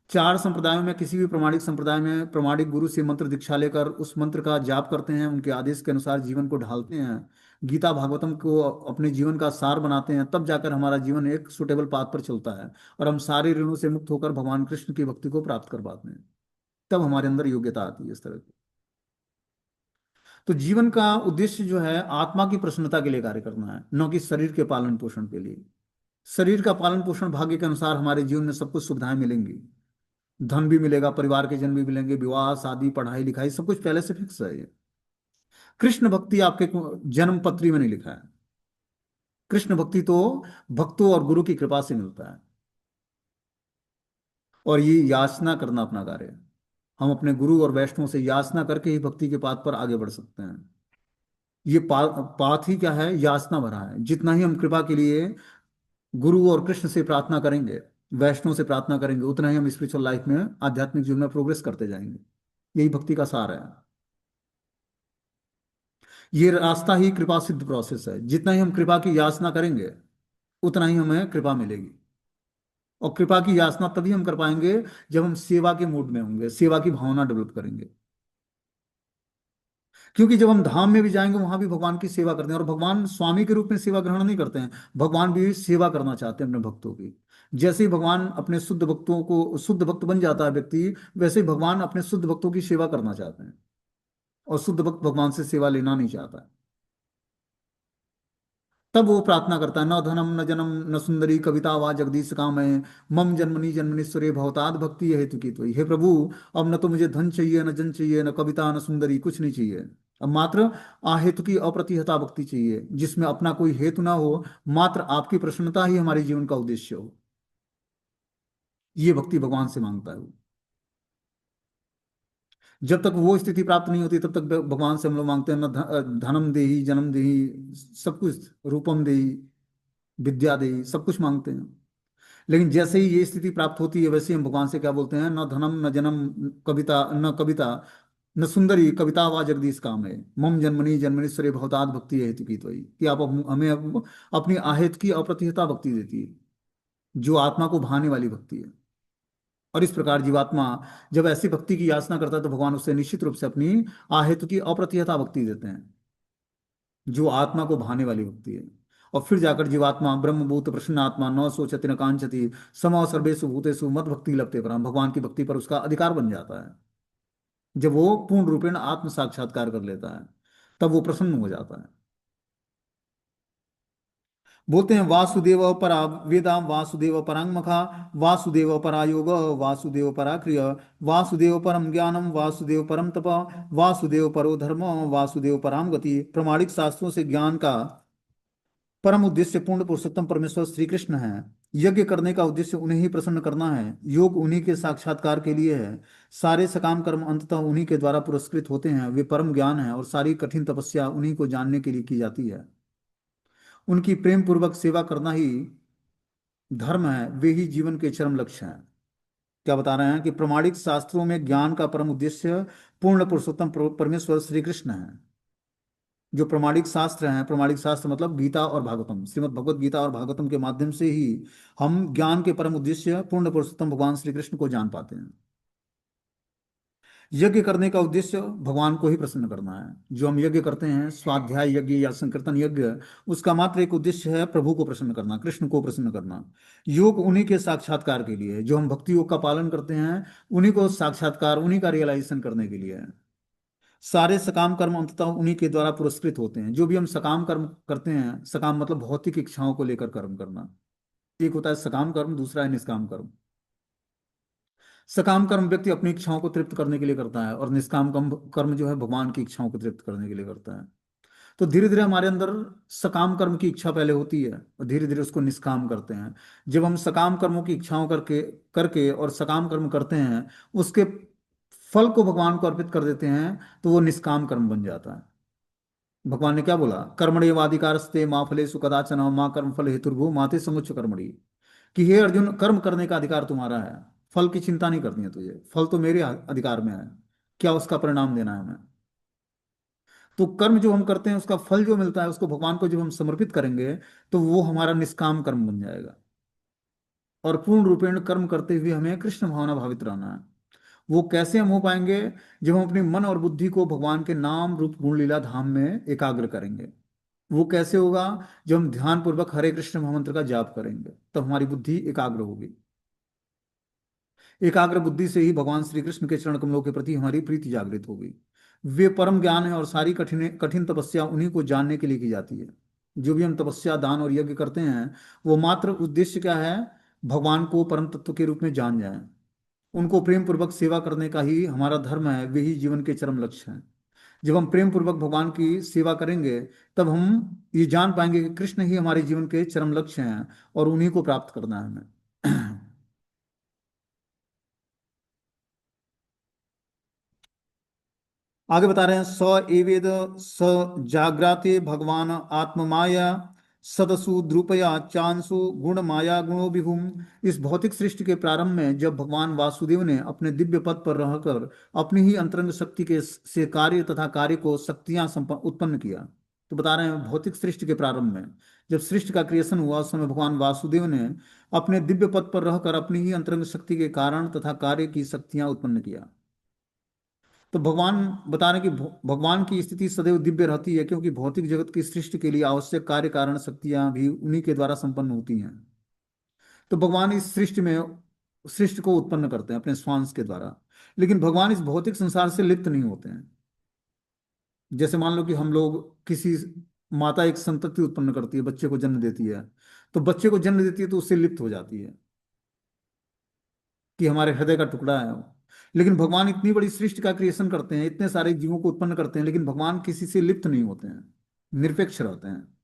4 संप्रदायों में किसी भी प्रमाणिक संप्रदाय में प्रमाणिक गुरु से मंत्र दीक्षा लेकर उस मंत्र का जाप करते हैं, उनके आदेश के अनुसार जीवन को ढालते हैं, गीता भागवतम को अपने जीवन का सार बनाते हैं, तब जाकर हमारा जीवन एक सुटेबल पाथ पर चलता है और हम सारे ऋणों से मुक्त होकर भगवान कृष्ण की भक्ति को प्राप्त कर पाते हैं। तब हमारे अंदर योग्यता आती है इस तरह की। तो जीवन का उद्देश्य जो है आत्मा की प्रसन्नता के लिए कार्य करना है, न कि शरीर के पालन पोषण के लिए। शरीर का पालन पोषण भाग्य के अनुसार हमारे जीवन में सब कुछ सुविधाएं मिलेंगी, धन भी मिलेगा, परिवार के जन भी मिलेंगे, विवाह शादी पढ़ाई लिखाई सब कुछ पहले से फिक्स है ये। कृष्ण भक्ति आपके जन्म पत्री में नहीं लिखा है। कृष्ण भक्ति तो भक्तों और गुरु की कृपा से मिलता है, और ये याचना करना अपना कार्य है। हम अपने गुरु और वैष्णव से याचना करके ही भक्ति के पाथ पर आगे बढ़ सकते हैं। ये पाथ ही क्या है, याचना भरा है। जितना ही हम कृपा के लिए गुरु और कृष्ण से प्रार्थना करेंगे, वैष्णव से प्रार्थना करेंगे, उतना ही हम स्पिरिचुअल लाइफ में, आध्यात्मिक जीवन में प्रोग्रेस करते जाएंगे। यही भक्ति का सार है। ये रास्ता ही कृपा सिद्ध प्रोसेस है। जितना ही हम कृपा की याचना करेंगे, उतना ही हमें कृपा मिलेगी। और कृपा की याचना तभी हम कर पाएंगे जब हम सेवा के मूड में होंगे, सेवा की भावना डेवलप करेंगे। क्योंकि जब हम धाम में भी जाएंगे, वहां भी भगवान की सेवा करते हैं, और भगवान स्वामी के रूप में सेवा ग्रहण नहीं करते हैं। भगवान भी सेवा करना चाहते हैं अपने भक्तों की। जैसे ही भगवान अपने शुद्ध भक्तों को, शुद्ध भक्त बन जाता है व्यक्ति, वैसे ही भगवान अपने शुद्ध भक्तों की सेवा करना चाहते हैं। और शुद्ध भक्त भगवान से सेवा लेना नहीं चाहता है। तब वो प्रार्थना करता है, न धनम न जनम न सुंदरी कविता वा जगदीश काम है, मम जन्मनि जन्मनीश्वरे भवताद भक्ति है हेतु की तो। हे प्रभु, अब न तो मुझे धन चाहिए, न जन चाहिए, न कविता, न सुंदरी, कुछ नहीं चाहिए। अब मात्र अहेतु की अप्रतिहता भक्ति चाहिए, जिसमें अपना कोई हेतु ना हो, मात्र आपकी प्रसन्नता ही हमारे जीवन का उद्देश्य हो। ये भक्ति भगवान से मांगता है वो। जब तक वो स्थिति प्राप्त नहीं होती, तब तक भगवान से हम लोग मांगते हैं, न धनम देही, जन्म देही, सब कुछ, रूपम देही, विद्या देही, सब कुछ मांगते हैं। लेकिन जैसे ही ये स्थिति प्राप्त होती है, वैसे ही हम भगवान से क्या बोलते हैं, न धनम न जन्म, कविता न कविता, न सुंदरी कविता वा जगदीश काम है, मम जन्मनी जन्मनीश्वरे भवताद भक्ति है हेतु की तो। कि आप हमें अपनी आहेत की अप्रतिहता भक्ति देती है, जो आत्मा को भाने वाली भक्ति है। और इस प्रकार जीवात्मा जब ऐसी भक्ति की याचना करता है, तो भगवान उसे निश्चित रूप से अपनी आहेतु की अप्रतिहता भक्ति देते हैं, जो आत्मा को भाने वाली भक्ति है। और फिर जाकर जीवात्मा ब्रह्मभूत प्रसन्न आत्मा न सोचति न कांचति सम सर्वेषु भूतेषु मद भक्ति लभते परम, भगवान की भक्ति पर उसका अधिकार बन जाता है। जब वो पूर्ण रूपेण आत्म साक्षात्कार कर लेता है, तब वो प्रसन्न हो जाता है। बोलते हैं वासुदेव परा वेदा, वासुदेव परांगमखा, वासुदेव परा योग, वासुदेव परा क्रिय, वासुदेव परम ज्ञानम, वासुदेव परम तप, वासुदेव परो धर्म, वासुदेव पराम गति। प्रमाणिक शास्त्रों से ज्ञान का परम उद्देश्य पूर्ण पुरुषोत्तम परमेश्वर श्री कृष्ण है। यज्ञ करने का उद्देश्य उन्हें ही प्रसन्न करना है। योग उन्हीं के साक्षात्कार के लिए है। सारे सकाम कर्म अंततः उन्हीं के द्वारा पुरस्कृत होते हैं। वे परम ज्ञान है, और सारी कठिन तपस्या उन्हीं को जानने के लिए की जाती है। उनकी प्रेम पूर्वक सेवा करना ही धर्म है, वे ही जीवन के चरम लक्ष्य हैं। क्या बता रहे हैं कि प्रमाणिक शास्त्रों में ज्ञान का परम उद्देश्य पूर्ण पुरुषोत्तम परमेश्वर श्री कृष्ण है। जो प्रमाणिक शास्त्र हैं, प्रमाणिक शास्त्र मतलब गीता और भागवतम, श्रीमद् भगवत गीता और भागवतम के माध्यम से ही हम ज्ञान के परम उद्देश्य पूर्ण पुरुषोत्तम भगवान श्री कृष्ण को जान पाते हैं। यज्ञ करने का उद्देश्य भगवान को ही प्रसन्न करना है। जो हम यज्ञ करते हैं, स्वाध्याय यज्ञ या संकीर्तन यज्ञ, उसका मात्र एक उद्देश्य है प्रभु को प्रसन्न करना, कृष्ण को प्रसन्न करना। योग उन्हीं के साक्षात्कार के लिए है। जो हम भक्ति योग का पालन करते हैं, उन्हीं को साक्षात्कार, उन्हीं का रियलाइजेशन करने के लिए है। सारे सकाम कर्म अंततः उन्हीं के द्वारा पुरस्कृत होते हैं। जो भी हम सकाम कर्म करते हैं, सकाम मतलब भौतिक इच्छाओं को लेकर कर्म करना। एक होता है सकाम कर्म, दूसरा है निष्काम कर्म। सकाम कर्म व्यक्ति अपनी इच्छाओं को तृप्त करने के लिए करता है, और निष्काम कर्म कर्म जो है भगवान की इच्छाओं को तृप्त करने के लिए करता है। तो धीरे धीरे हमारे अंदर सकाम कर्म की इच्छा पहले होती है, और धीरे धीरे उसको निष्काम करते हैं। जब हम सकाम कर्मों की इच्छाओं करके करके और सकाम कर्म करते हैं, उसके फल को भगवान को अर्पित कर देते हैं, तो वो निष्काम कर्म बन जाता है। भगवान ने क्या बोला, कर्मण्येवाधिकारस्ते माँ फलेषु कदाचन माँ कर्म फल हेतुर्भुः माते समुच्च कर्मणि। कि हे अर्जुन, कर्म करने का अधिकार तुम्हारा है, फल की चिंता नहीं करनी है तुझे, फल तो मेरे अधिकार में है। क्या उसका परिणाम देना है हमें। तो कर्म जो हम करते हैं, उसका फल जो मिलता है, उसको भगवान को जब हम समर्पित करेंगे, तो वो हमारा निष्काम कर्म बन जाएगा। और पूर्ण रूपेण कर्म करते हुए हमें कृष्ण भावना भावित रहना है। वो कैसे हम हो पाएंगे, जब हम अपने मन और बुद्धि को भगवान के नाम रूप गुण लीला धाम में एकाग्र करेंगे। वो कैसे होगा, जब हम ध्यान पूर्वक हरे कृष्ण महामंत्र का जाप करेंगे, तब हमारी बुद्धि एकाग्र होगी। एकाग्र बुद्धि से ही भगवान श्री कृष्ण के चरण कमलों के प्रति हमारी प्रीति जागृत होगी। वे परम ज्ञान है, और सारी कठिन कठिन तपस्या उन्हीं को जानने के लिए की जाती है। जो भी हम तपस्या दान और यज्ञ करते हैं, वो मात्र उद्देश्य क्या है, भगवान को परम तत्व के रूप में जान जाएं। उनको प्रेम पूर्वक सेवा करने का ही हमारा धर्म है, वे ही जीवन के चरम लक्ष्य हैं। जब हम प्रेम पूर्वक भगवान की सेवा करेंगे, तब हम ये जान पाएंगे कि कृष्ण ही हमारे जीवन के चरम लक्ष्य हैं, और उन्हीं को प्राप्त करना है हमें। आगे बता रहे हैं, स एवेद स जाग्राते भगवान आत्ममाया सदसु द्रुपया चांसु गुण माया गुणो विभुम। इस भौतिक सृष्टि के प्रारंभ में जब भगवान वासुदेव ने अपने दिव्य पद पर रहकर अपनी ही अंतरंग शक्ति के से कार्य तथा कार्य को शक्तियां उत्पन्न किया। तो बता रहे हैं भौतिक सृष्टि के प्रारंभ में जब सृष्टि का क्रिएशन हुआ उस समय भगवान वासुदेव ने अपने दिव्य पद पर रहकर अपनी ही अंतरंग शक्ति के कारण तथा कार्य की शक्तियां उत्पन्न किया। तो भगवान बता रहे हैं कि भगवान की स्थिति सदैव दिव्य रहती है, क्योंकि भौतिक जगत की सृष्टि के लिए आवश्यक कार्य कारण शक्तियां भी उन्हीं के द्वारा संपन्न होती हैं। तो भगवान इस सृष्टि में सृष्टि को उत्पन्न करते हैं अपने श्वास के द्वारा, लेकिन भगवान इस भौतिक संसार से लिप्त नहीं होते हैं। जैसे मान लो कि हम लोग किसी माता एक संतति उत्पन्न करती है, बच्चे को जन्म देती है, तो बच्चे को जन्म देती है तो उससे लिप्त हो जाती है कि हमारे हृदय का टुकड़ा है वो। लेकिन भगवान इतनी बड़ी सृष्टि का क्रिएशन करते हैं, इतने सारे जीवों को उत्पन्न करते हैं, लेकिन भगवान किसी से लिप्त नहीं होते हैं, निरपेक्ष रहते हैं।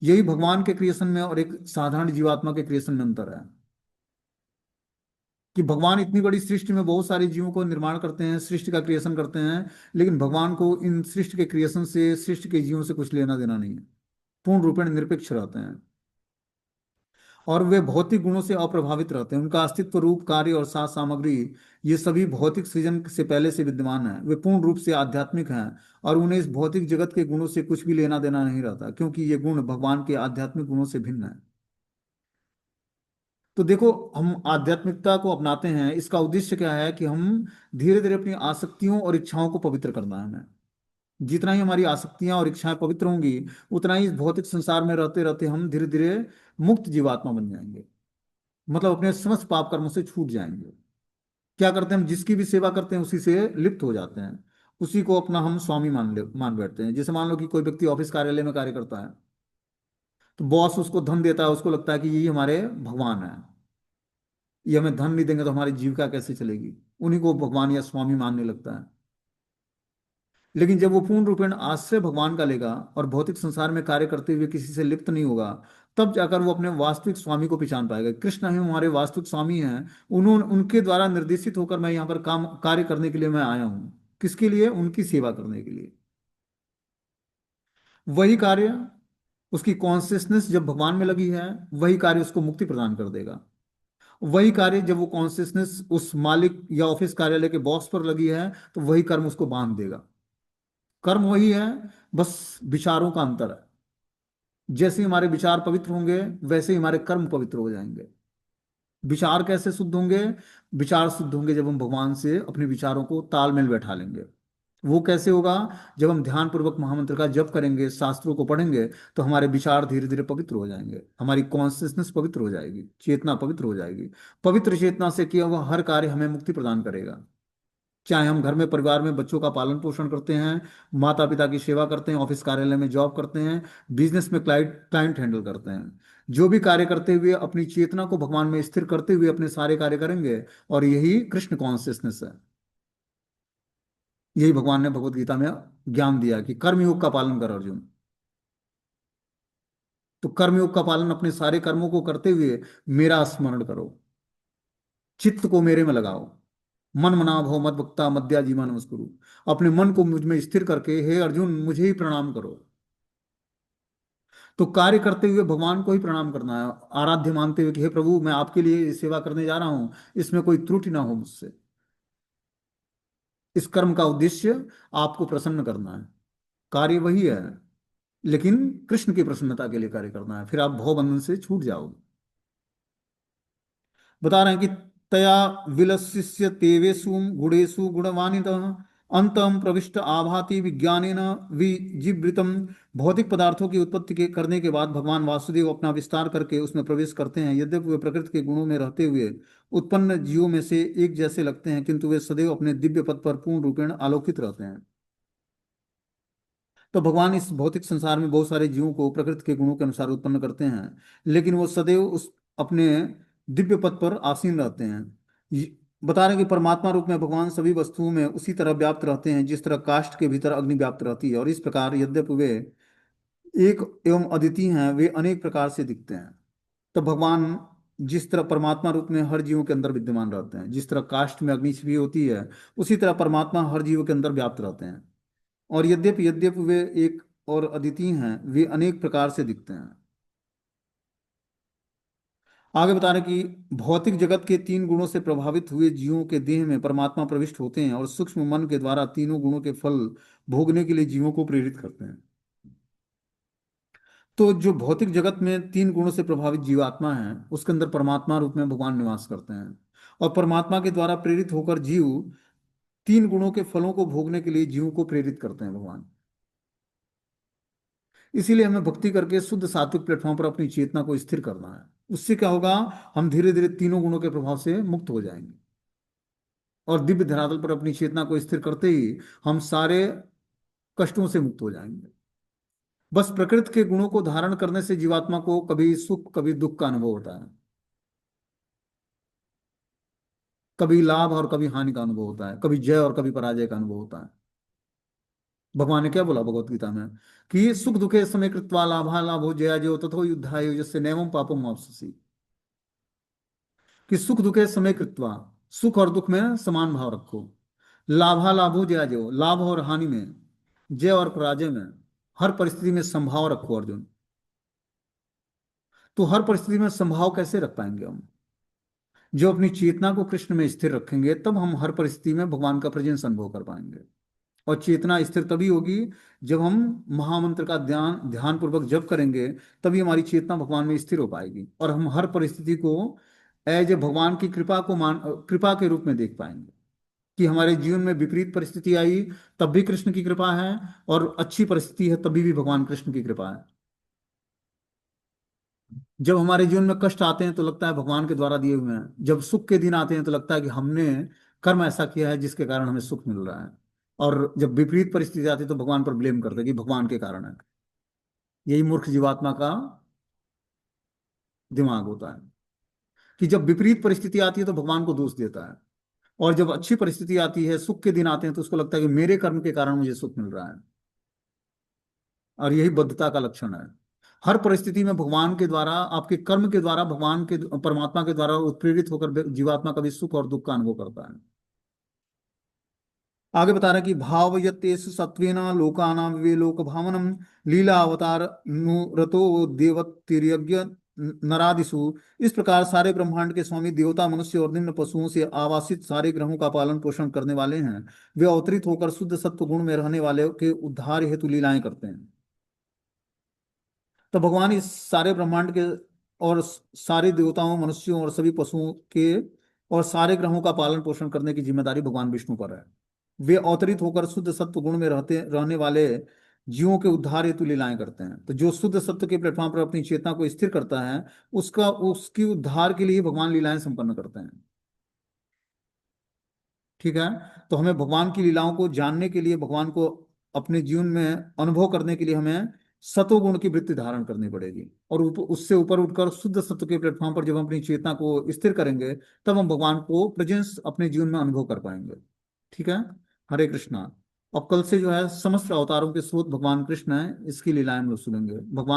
यही भगवान के क्रिएशन में और एक साधारण जीवात्मा के क्रिएशन में अंतर है कि भगवान इतनी बड़ी सृष्टि में बहुत सारे जीवों को निर्माण करते हैं, सृष्टि का क्रिएशन करते हैं, लेकिन भगवान को इन सृष्टि के क्रिएशन से सृष्टि के जीवों से कुछ लेना देना नहीं है। पूर्ण रूपेण निरपेक्ष रहते हैं और वे भौतिक गुणों से अप्रभावित रहते हैं। उनका अस्तित्व, रूप, कार्य और साज सामग्री ये सभी भौतिक सृजन से पहले से विद्यमान है। वे पूर्ण रूप से आध्यात्मिक हैं और उन्हें इस भौतिक जगत के गुणों से कुछ भी लेना देना नहीं रहता, क्योंकि ये गुण भगवान के आध्यात्मिक गुणों से भिन्न है। तो देखो, हम आध्यात्मिकता को अपनाते हैं, इसका उद्देश्य क्या है कि हम धीरे धीरे अपनी आसक्तियों और इच्छाओं को पवित्र करना है हमें। जितना ही हमारी आसक्तियां और इच्छाएं पवित्र होंगी, उतना ही इस भौतिक संसार में रहते रहते हम धीरे धीरे मुक्त जीवात्मा बन जाएंगे, मतलब अपने समस्त पाप कर्मों से छूट जाएंगे। क्या करते हैं हम, जिसकी भी सेवा करते हैं उसी से लिप्त हो जाते हैं, उसी को अपना हम स्वामी मान बैठते हैं। जैसे मान लो कि कोई व्यक्ति ऑफिस कार्यालय में कार्य करता है, तो बॉस उसको धन देता है, उसको लगता है कि ये हमारे भगवान है, ये हमें धन नहीं देंगे तो हमारी जीविका कैसे चलेगी, उन्हीं को भगवान या स्वामी मानने लगता है। लेकिन जब वो पूर्ण रूपेण आश्रय भगवान का लेगा और भौतिक संसार में कार्य करते हुए किसी से लिप्त नहीं होगा, तब जाकर वो अपने वास्तविक स्वामी को पहचान पाएगा। कृष्ण ही हमारे वास्तविक स्वामी हैं। उन्होंने उनके द्वारा निर्देशित होकर मैं यहाँ पर काम कार्य करने के लिए मैं आया हूँ। किसके लिए? उनकी सेवा करने के लिए। वही कार्य, उसकी कॉन्सियसनेस जब भगवान में लगी है, वही कार्य उसको मुक्ति प्रदान कर देगा। वही कार्य जब वो कॉन्सियसनेस उस मालिक या ऑफिस कार्यालय के बॉस पर लगी है, तो वही कर्म उसको बांध देगा। कर्म वही है, बस विचारों का अंतर है। जैसे ही हमारे विचार पवित्र होंगे, वैसे ही हमारे कर्म पवित्र हो जाएंगे। विचार कैसे शुद्ध होंगे? विचार शुद्ध होंगे जब हम भगवान से अपने विचारों को तालमेल बैठा लेंगे। वो कैसे होगा? जब हम ध्यान पूर्वक महामंत्र का जप करेंगे, शास्त्रों को पढ़ेंगे, तो हमारे विचार धीरे धीरे पवित्र हो जाएंगे, हमारी कॉन्सियसनेस पवित्र हो जाएगी, चेतना पवित्र हो जाएगी। पवित्र चेतना से किया हुआ हर कार्य हमें मुक्ति प्रदान करेगा। चाहे हम घर में परिवार में बच्चों का पालन पोषण करते हैं, माता पिता की सेवा करते हैं, ऑफिस कार्यालय में जॉब करते हैं, बिजनेस में क्लाइंट क्लाइंट हैंडल करते हैं, जो भी कार्य करते हुए अपनी चेतना को भगवान में स्थिर करते हुए अपने सारे कार्य करेंगे। और यही कृष्ण कॉन्शियसनेस है। यही भगवान ने भगवत गीता में ज्ञान दिया कि कर्मयोग का पालन कर अर्जुन। तो कर्मयोग का पालन अपने सारे कर्मों को करते हुए मेरा स्मरण करो, चित्त को मेरे में लगाओ। मन मना भव मद भक्ता मद्या जीवा नमस्कुरु। अपने मन को मुझ में स्थिर करके हे अर्जुन मुझे ही प्रणाम करो। तो कार्य करते हुए भगवान को ही प्रणाम करना है, आराध्य मानते हुए कि हे प्रभु मैं आपके लिए सेवा करने जा रहा हूं, इसमें कोई त्रुटि ना हो मुझसे। इस कर्म का उद्देश्य आपको प्रसन्न करना है। कार्य वही है, लेकिन कृष्ण की प्रसन्नता के लिए कार्य करना है, फिर आप भवबंधन से छूट जाओगे। बता रहे हैं कि तया विलसिष्य तेवेषु गुणेषु गुणवानितः अंतम प्रविष्ट आभाति विज्ञानेन विजिवृतम। भौतिक पदार्थों की उत्पत्ति के करने के बाद भगवान वासुदेव अपना विस्तार करके उसमें प्रवेश करते हैं। यद्यपि वे प्रकृति के गुणों में रहते हुए उत्पन्न जीवों में से एक जैसे लगते हैं, किंतु वे सदैव अपने दिव्य पद पर पूर्ण रूपेण आलोकित रहते हैं। तो भगवान इस भौतिक संसार में बहुत सारे जीवों को प्रकृति के गुणों के अनुसार उत्पन्न करते हैं, लेकिन वो सदैव उस अपने दिव्य पद पर आसीन रहते हैं। बता रहे हैं कि परमात्मा रूप में भगवान सभी वस्तुओं में उसी तरह व्याप्त रहते हैं जिस तरह काष्ठ के भीतर अग्नि व्याप्त रहती है। और इस प्रकार यद्यपि वे एक एवं अद्वितीय हैं, वे अनेक प्रकार से दिखते हैं। तो भगवान जिस तरह परमात्मा रूप में हर जीवों के अंदर विद्यमान रहते हैं, जिस तरह काष्ठ में अग्नि छिपी होती है, उसी तरह परमात्मा हर जीव के अंदर व्याप्त रहते हैं। और यद्यपि यद्यपि वे एक और अद्वितीय हैं, वे अनेक प्रकार से दिखते हैं। आगे बता रहे कि भौतिक जगत के तीन गुणों से प्रभावित हुए जीवों के देह में परमात्मा प्रविष्ट होते हैं और सूक्ष्म मन के द्वारा तीनों गुणों के फल भोगने के लिए जीवों को प्रेरित करते हैं। तो जो भौतिक जगत में तीन गुणों से प्रभावित जीवात्मा है, उसके अंदर परमात्मा रूप में भगवान निवास करते हैं। और परमात्मा के द्वारा प्रेरित होकर जीव तीन गुणों के फलों को भोगने के लिए जीवों को प्रेरित करते हैं भगवान। इसीलिए हमें भक्ति करके शुद्ध सात्विक प्लेटफॉर्म पर अपनी चेतना को स्थिर करना है। उससे क्या होगा, हम धीरे धीरे तीनों गुणों के प्रभाव से मुक्त हो जाएंगे। और दिव्य धरातल पर अपनी चेतना को स्थिर करते ही हम सारे कष्टों से मुक्त हो जाएंगे। बस प्रकृति के गुणों को धारण करने से जीवात्मा को कभी सुख कभी दुख का अनुभव होता है, कभी लाभ और कभी हानि का अनुभव होता है, कभी जय और कभी पराजय का अनुभव होता है। भगवान ने क्या बोला भगवत गीता में कि सुख दुखे समय कृत्वा लाभा लाभो जया जयो तथो युद्धाय जस्य नैवं पापम वाप्स्यसि। कि सुख दुखे समय कृत्वा, सुख और दुख में समान भाव रखो। लाभा लाभो जया जयो, लाभ और हानि में, जय और पराजय में, हर परिस्थिति में संभाव रखो अर्जुन। तो हर परिस्थिति में संभाव कैसे रख पाएंगे हम? जो अपनी चेतना को कृष्ण में स्थिर रखेंगे, तब हम हर परिस्थिति में भगवान का प्रेजेंस अनुभव कर पाएंगे। और चेतना स्थिर तभी होगी जब हम महामंत्र का ध्यान ध्यान पूर्वक जप करेंगे। तभी हमारी चेतना भगवान में स्थिर हो पाएगी और हम हर परिस्थिति को एज ए भगवान की कृपा को कृपा के रूप में देख पाएंगे। कि हमारे जीवन में विपरीत परिस्थिति आई तब भी कृष्ण की कृपा है, और अच्छी परिस्थिति है तभी भी भगवान कृष्ण की कृपा है। जब हमारे जीवन में कष्ट आते हैं तो लगता है भगवान के द्वारा दिए हुए हैं, जब सुख के दिन आते हैं तो लगता है कि हमने कर्म ऐसा किया है जिसके कारण हमें सुख मिल रहा है। और जब विपरीत परिस्थिति आती है तो भगवान पर ब्लेम करते हैं कि भगवान के कारण है। यही मूर्ख जीवात्मा का दिमाग होता है कि जब विपरीत परिस्थिति आती है तो भगवान को दोष देता है, और जब अच्छी परिस्थिति आती है, सुख के दिन आते हैं, तो उसको लगता है कि मेरे कर्म के कारण मुझे सुख मिल रहा है। और यही बद्धता का लक्षण है। हर परिस्थिति में भगवान के द्वारा, आपके कर्म के द्वारा, भगवान के परमात्मा के द्वारा उत्प्रेरित होकर जीवात्मा कभी सुख और दुख का अनुभव करता है। आगे बता रहा है कि भाव यत्तेषु सत्वेन लोकानां विवेलोक भावनम लीला अवतार नुरतो देवतिर्यज्ञ नरादिषु। इस प्रकार सारे ब्रह्मांड के स्वामी देवता, मनुष्य और निम्न पशुओं से आवासित सारे ग्रहों का पालन पोषण करने वाले हैं। वे अवतरित होकर शुद्ध सत्व गुण में रहने वाले के उद्धार हेतु लीलाएं करते हैं। तो भगवान इस सारे ब्रह्मांड के और सारे देवताओं, मनुष्यों और सभी पशुओं के और सारे ग्रहों का पालन पोषण करने की जिम्मेदारी भगवान विष्णु पर है। वे अवतरित होकर शुद्ध सत्व गुण में रहने वाले जीवों के उद्धार हेतु लीलाएं करते हैं। तो जो शुद्ध सत्व के प्लेटफॉर्म पर अपनी चेतना को स्थिर करता है, उसका उसकी उद्धार के लिए भगवान लीलाएं संपन्न करते हैं। ठीक है। तो हमें भगवान की लीलाओं को जानने के लिए, भगवान को अपने जीवन में अनुभव करने के लिए हमें सतोगुण की वृत्ति धारण करनी पड़ेगी। और उससे ऊपर उठकर शुद्ध सत्व के प्लेटफॉर्म पर जब हम अपनी चेतना को स्थिर करेंगे, तब हम भगवान को प्रेजेंस अपने जीवन में अनुभव कर पाएंगे। ठीक है। हरे कृष्णा। अब कल से जो है समस्त अवतारों के स्रोत भगवान कृष्ण है, इसकी लीलाएं हम लोग सुनेंगे। भगवान